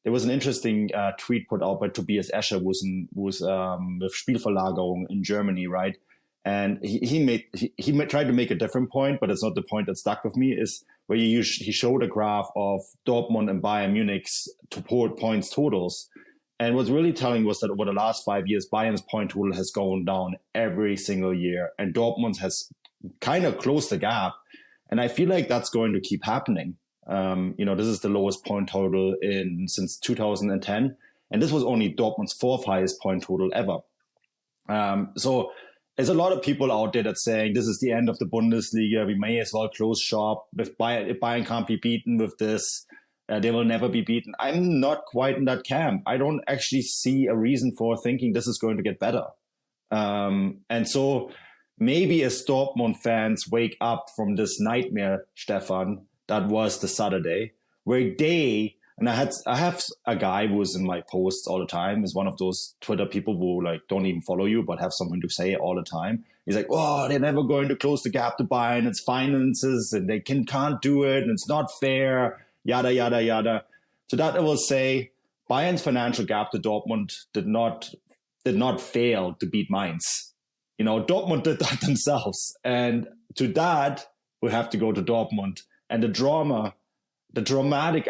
there was an interesting tweet put out by Tobias Escher, who's with Spielverlagerung in Germany, right? And he tried to make a different point, but it's not the point that stuck with me. Is where he showed a graph of Dortmund and Bayern Munich's points totals, and what's really telling was that over the last 5 years, Bayern's point total has gone down every single year, and Dortmund has kind of closed the gap. And I feel like that's going to keep happening. This is the lowest point total since 2010, and this was only Dortmund's fourth highest point total ever. So there's a lot of people out there that's saying this is the end of the Bundesliga. We may as well close shop. If Bayern can't be beaten with this, they will never be beaten. I'm not quite in that camp. I don't actually see a reason for thinking this is going to get better. And so maybe as Dortmund fans wake up from this nightmare, Stefan, that was the Saturday, where I have a guy who's in my posts all the time, is one of those Twitter people who like don't even follow you, but have something to say all the time. He's like, oh, they're never going to close the gap to Bayern. It's finances and they can't do it. And it's not fair, yada, yada, yada. So that I will say Bayern's financial gap to Dortmund did not fail to beat Mainz. Dortmund did that themselves. And to that, we have to go to Dortmund. And the dramatic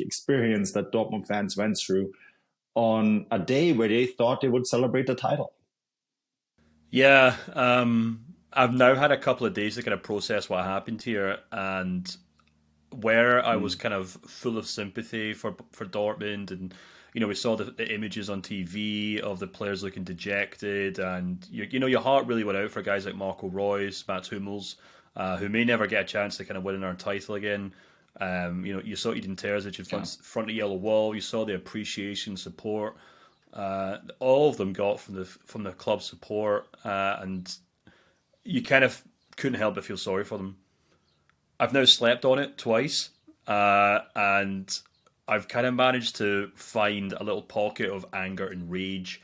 experience that Dortmund fans went through on a day where they thought they would celebrate the title. Yeah, I've now had a couple of days to kind of process what happened here, and where I was kind of full of sympathy for Dortmund, and we saw the images on TV of the players looking dejected, and your heart really went out for guys like Marco Reus, Mats Hummels, who may never get a chance to kind of win another title again. You saw Edin Terzic in front of the yellow wall. You saw the appreciation, support, all of them got from the club support, and you kind of couldn't help but feel sorry for them. I've now slept on it twice, and I've kind of managed to find a little pocket of anger and rage,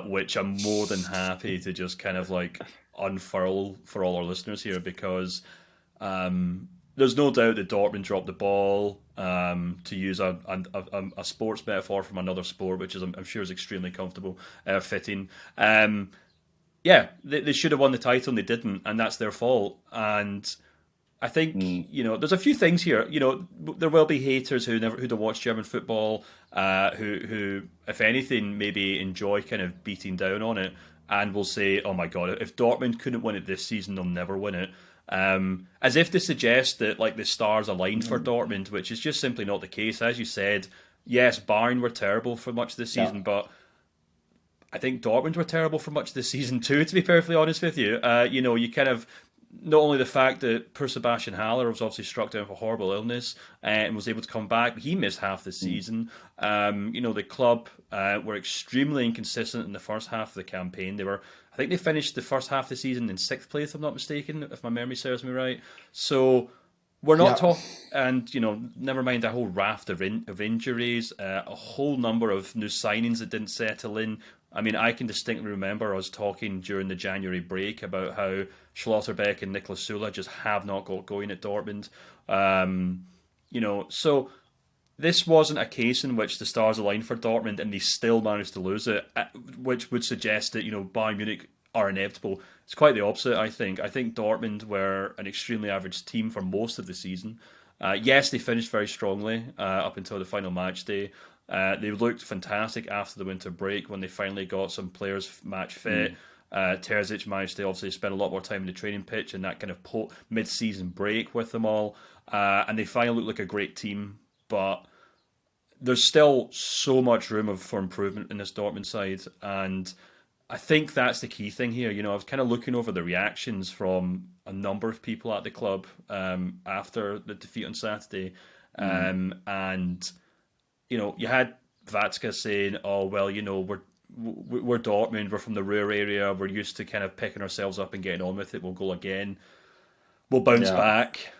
which I'm more than happy to just kind of like unfurl for all our listeners here, because there's no doubt that Dortmund dropped the ball, to use a sports metaphor from another sport, which is I'm sure is extremely comfortable, fitting. They should have won the title and they didn't, and that's their fault. And I think there's a few things here. There will be haters who don't watch German football, who if anything maybe enjoy kind of beating down on it, and will say, "Oh my God, if Dortmund couldn't win it this season, they'll never win it." As if to suggest that like the stars aligned for Dortmund, which is just simply not the case. As you said, yes, Bayern were terrible for much of the season, but I think Dortmund were terrible for much of the season too, to be perfectly honest with you. You kind of, not only the fact that poor Sebastian Haller was obviously struck down for horrible illness and was able to come back, he missed half the season. The club were extremely inconsistent in the first half of the campaign. I think they finished the first half of the season in 6th place, if I'm not mistaken, if my memory serves me right. So we're not talking, and never mind a whole raft of injuries, a whole number of new signings that didn't settle in. I mean, I can distinctly remember us talking during the January break about how Schlotterbeck and Niklas Süle just have not got going at Dortmund. So this wasn't a case in which the stars aligned for Dortmund and they still managed to lose it, which would suggest that, Bayern Munich are inevitable. It's quite the opposite, I think. I think Dortmund were an extremely average team for most of the season. Yes, they finished very strongly up until the final match day. They looked fantastic after the winter break when they finally got some players match fit. Terzic managed to obviously spend a lot more time in the training pitch and that kind of mid-season break with them all. And they finally looked like a great team. But there's still so much room for improvement in this Dortmund side. And I think that's the key thing here. I was kind of looking over the reactions from a number of people at the club after the defeat on Saturday. And you had Watzke saying, "Oh well, we're Dortmund. We're from the Ruhr area. We're used to kind of picking ourselves up and getting on with it. We'll go again. We'll bounce back,"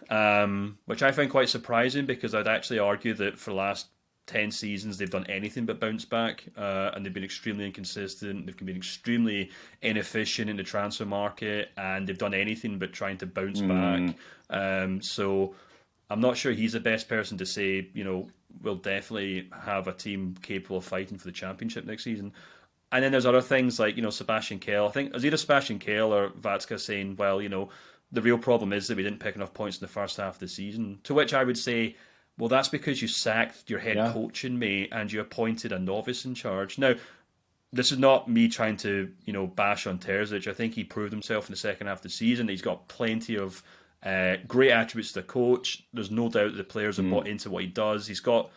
which I find quite surprising, because I'd actually argue that for the last 10 seasons they've done anything but bounce back, and they've been extremely inconsistent. They've been extremely inefficient in the transfer market, and they've done anything but trying to bounce back. So I'm not sure he's the best person to say, will definitely have a team capable of fighting for the championship next season. And then there's other things like, Sebastian Kehl. I think it was either Sebastian Kehl or Vatska saying, well, the real problem is that we didn't pick enough points in the first half of the season. To which I would say, well, that's because you sacked your head coach in May and you appointed a novice in charge. Now, this is not me trying to, bash on Terzic. I think he proved himself in the second half of the season. He's got plenty of great attributes to the coach. There's no doubt that the players have bought into what he does. He's got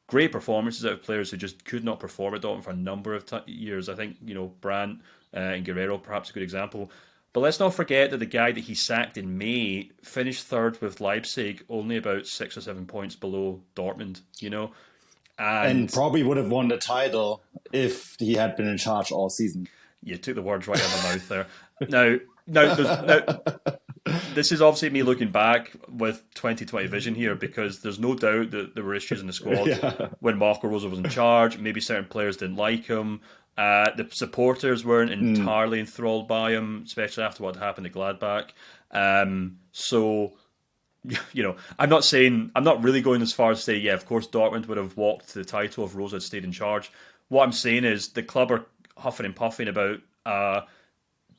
great performances out of players who just could not perform at Dortmund for a number of years. I think, Brandt and Guerrero, perhaps a good example. But let's not forget that the guy that he sacked in May finished third with Leipzig, only about 6 or 7 points below Dortmund, And probably would have won the title if he had been in charge all season. You took the words right out of my mouth there. Now, this is obviously me looking back with 2020 vision here, because there's no doubt that there were issues in the squad when Marco Rose was in charge. Maybe certain players didn't like him. The supporters weren't entirely enthralled by him, especially after what happened to Gladbach. So, I'm not really going as far as to say, yeah, of course Dortmund would have walked to the title if Rose had stayed in charge. What I'm saying is the club are huffing and puffing about a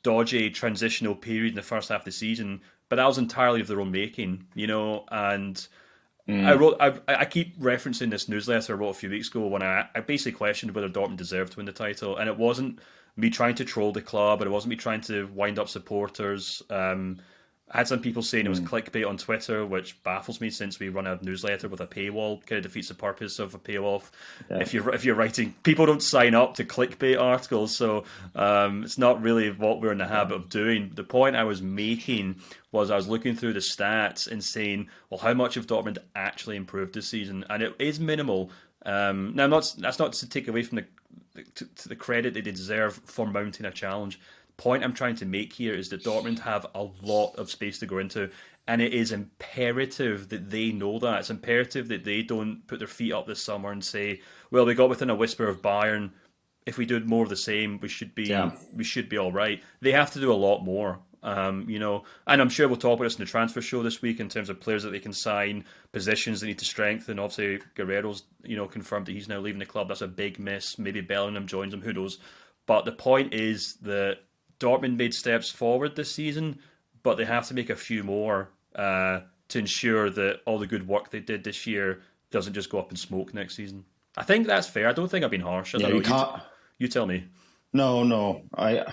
dodgy transitional period in the first half of the season, but that was entirely of their own making, and I keep referencing this newsletter I wrote a few weeks ago when I basically questioned whether Dortmund deserved to win the title, and it wasn't me trying to troll the club, and it wasn't me trying to wind up supporters. I had some people saying it was clickbait on Twitter, which baffles me since we run a newsletter with a paywall. Kind of defeats the purpose of a paywall. Yeah. If you're writing, people don't sign up to clickbait articles, so it's not really what we're in the habit of doing. The point I was making was I was looking through the stats and saying, well, how much have Dortmund actually improved this season? And it is minimal. Now, that's not to take away from the credit they deserve for mounting a challenge. Point I'm trying to make here is that Dortmund have a lot of space to go into, and it is imperative that they know that. It's imperative that they don't put their feet up this summer and say, well, we got within a whisper of Bayern. If we do more of the same, we should be all right. They have to do a lot more. And I'm sure we'll talk about this in the transfer show this week in terms of players that they can sign, positions they need to strengthen. Obviously, Guerrero's confirmed that he's now leaving the club. That's a big miss. Maybe Bellingham joins him, who knows. But the point is that Dortmund made steps forward this season, but they have to make a few more to ensure that all the good work they did this year doesn't just go up in smoke next season. I think that's fair. I don't think I've been harsh. I don't know. You tell me. No. I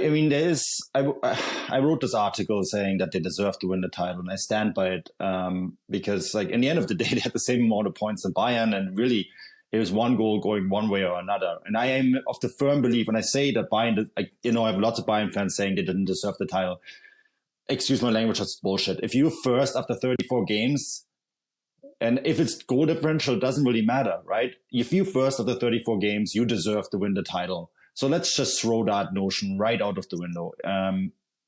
mean, I wrote this article saying that they deserve to win the title, and I stand by it because, in the end of the day, they had the same amount of points as Bayern, and really, it was one goal going one way or another. And I am of the firm belief, when I say that Bayern, I have lots of Bayern fans saying they didn't deserve the title. Excuse my language, that's bullshit. If you're first after 34 games, and if it's goal differential, it doesn't really matter, right? If you're first after 34 games, you deserve to win the title. So let's just throw that notion right out of the window.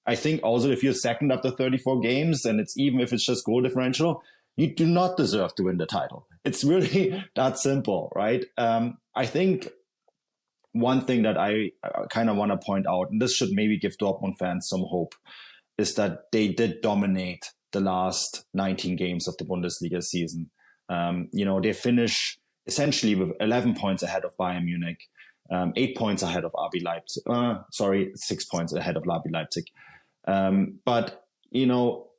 I think also if you're second after 34 games, and even if it's just goal differential, you do not deserve to win the title. It's really that simple, right? I think one thing that I kind of want to point out, and this should maybe give Dortmund fans some hope, is that they did dominate the last 19 games of the Bundesliga season. They finish essentially with 11 points ahead of Bayern Munich, 8 points ahead of RB Leipzig. 6 points ahead of RB Leipzig. But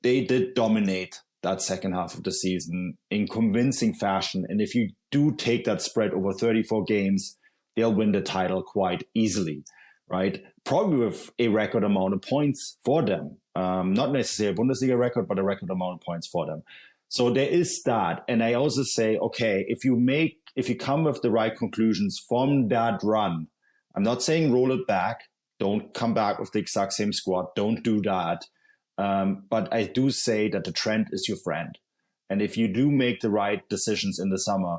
they did dominate that second half of the season in convincing fashion. And if you do take that spread over 34 games, they'll win the title quite easily, right? Probably with a record amount of points for them. Not necessarily a Bundesliga record, but a record amount of points for them. So there is that. And I also say, okay, if you come with the right conclusions from that run, I'm not saying roll it back. Don't come back with the exact same squad. Don't do that. But I do say that the trend is your friend. And if you do make the right decisions in the summer,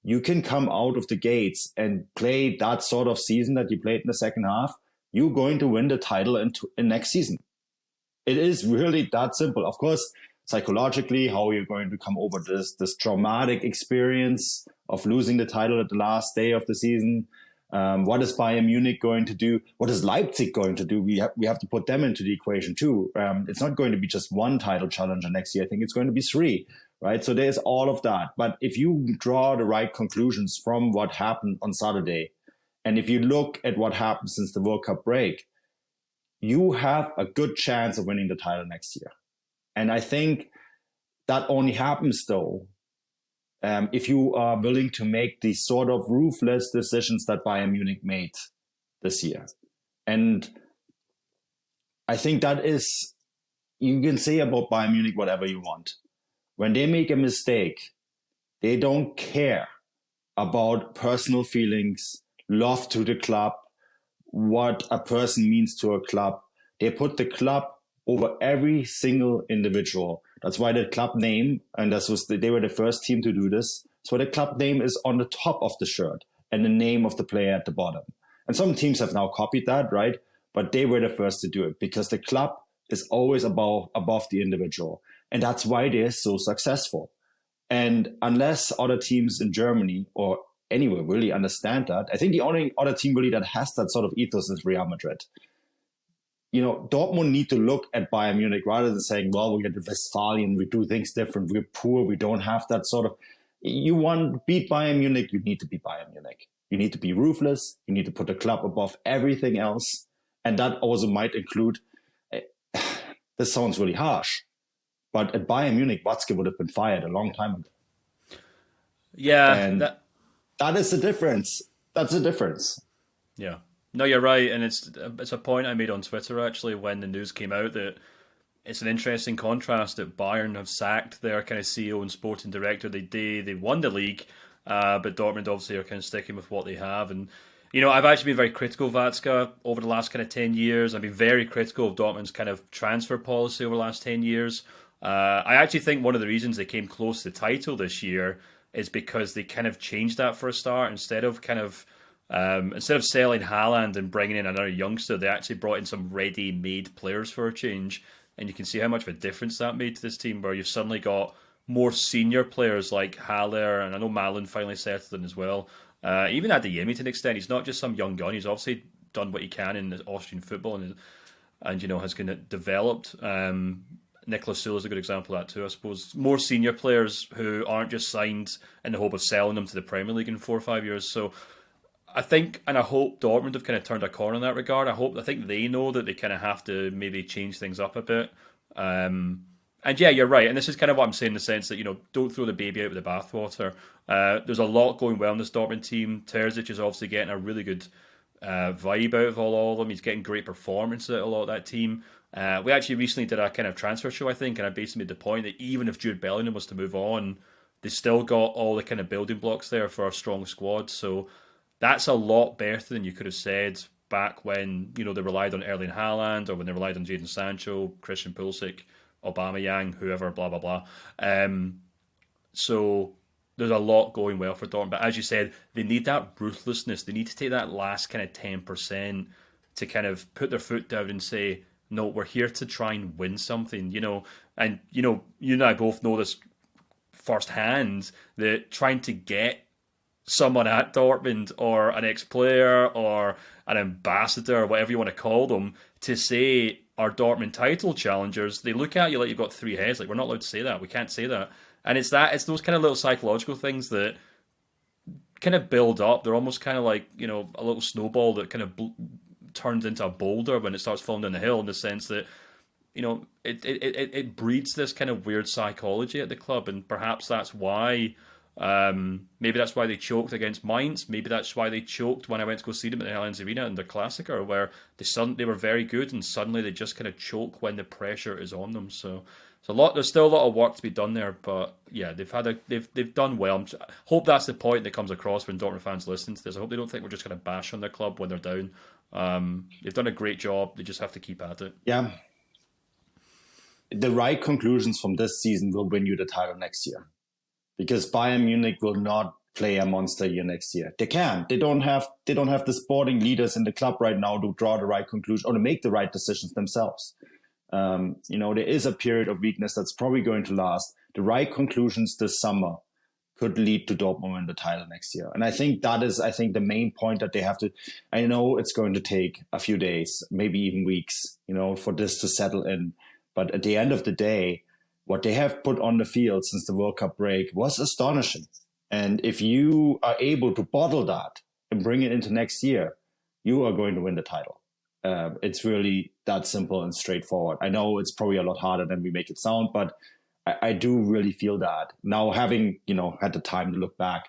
you can come out of the gates and play that sort of season that you played in the second half. You're going to win the title in next season. It is really that simple. Of course, psychologically, how you're going to come over this traumatic experience of losing the title at the last day of the season. What is Bayern Munich going to do? What is Leipzig going to do? We have to put them into the equation too. It's not going to be just one title challenger next year. I think it's going to be 3, right? So there's all of that. But if you draw the right conclusions from what happened on Saturday, and if you look at what happened since the World Cup break, you have a good chance of winning the title next year. And I think that only happens, though, if you are willing to make these sort of ruthless decisions that Bayern Munich made this year. And I think that is, you can say about Bayern Munich whatever you want. When they make a mistake, they don't care about personal feelings, love to the club, what a person means to a club. They put the club over every single individual. That's why the club name, and they were the first team to do this, so the club name is on the top of the shirt and the name of the player at the bottom. And some teams have now copied that, right? But they were the first to do it because the club is always above the individual. And that's why they're so successful. And unless other teams in Germany or anywhere really understand that, I think the only other team really that has that sort of ethos is Real Madrid. You know, Dortmund need to look at Bayern Munich rather than saying, well, we're the Westphalian, we do things different, we're poor, we don't have that sort of... You want to beat Bayern Munich, you need to beat Bayern Munich. You need to be ruthless, you need to put the club above everything else. And that also might include, this sounds really harsh, but at Bayern Munich, Watzke would have been fired a long time ago. Yeah. And that is the difference. That's the difference. Yeah. No, you're right. And it's a point I made on Twitter, actually, when the news came out, that it's an interesting contrast that Bayern have sacked their kind of CEO and sporting director. They won the league, but Dortmund obviously are kind of sticking with what they have. And, you know, I've actually been very critical of Watzke over the last kind of 10 years. I've been very critical of Dortmund's kind of transfer policy over the last 10 years. I actually think one of the reasons they came close to the title this year is because they kind of changed that for a start. Instead of selling Haaland and bringing in another youngster, they actually brought in some ready-made players for a change. And you can see how much of a difference that made to this team, where you've suddenly got more senior players like Haller, and I know Malin finally settled in as well. Even Adeyemi to an extent, he's not just some young gun. He's obviously done what he can in the Austrian football and you know, has kind of developed. Nicolas Sula is a good example of that too, I suppose. More senior players who aren't just signed in the hope of selling them to the Premier League in 4 or 5 years. So I think, and I hope Dortmund have kind of turned a corner in that regard. I think they know that they kind of have to maybe change things up a bit. And yeah, you're right. And this is kind of what I'm saying in the sense that, you know, don't throw the baby out with the bathwater. There's a lot going well in this Dortmund team. Terzic is obviously getting a really good vibe out of all of them. He's getting great performance out of a lot of that team. We actually recently did a kind of transfer show, I think, and I basically made the point that even if Jude Bellingham was to move on, they still got all the kind of building blocks there for a strong squad. So that's a lot better than you could have said back when, you know, they relied on Erling Haaland, or when they relied on Jadon Sancho, Christian Pulisic, Aubameyang, whoever, blah, blah, blah. So there's a lot going well for Dortmund. But as you said, they need that ruthlessness. They need to take that last kind of 10% to kind of put their foot down and say, no, we're here to try and win something, you know. And, you know, you and I both know this firsthand, that trying to get someone at Dortmund, or an ex-player, or an ambassador, or whatever you want to call them, to say our Dortmund title challengers, they look at you like you've got 3 heads. Like, we're not allowed to say that. We can't say that. And it's those kind of little psychological things that kind of build up. They're almost kind of like, you know, a little snowball that kind of turns into a boulder when it starts falling down the hill, in the sense that, you know, it breeds this kind of weird psychology at the club. And perhaps that's why, maybe that's why they choked against Mainz. Maybe that's why they choked when I went to go see them at the Allianz Arena in the Klassiker, where they were very good, and suddenly they just kind of choke when the pressure is on them. So there's still a lot of work to be done there, but yeah, they've done well. I hope that's the point that comes across when Dortmund fans listen to this. I hope they don't think we're just going to bash on their club when they're down. They've done a great job. They just have to keep at it. Yeah. The right conclusions from this season will win you the title next year, because Bayern Munich will not play a monster year next year. They can't. They don't have the sporting leaders in the club right now to draw the right conclusion or to make the right decisions themselves. You know, there is a period of weakness that's probably going to last. The right conclusions this summer could lead to Dortmund in the title next year. And I think that is, the main point that they have to, I know it's going to take a few days, maybe even weeks, you know, for this to settle in. But at the end of the day, what they have put on the field since the World Cup break was astonishing. And if you are able to bottle that and bring it into next year, you are going to win the title. It's really that simple and straightforward. I know it's probably a lot harder than we make it sound, but I do really feel that now, having, had the time to look back.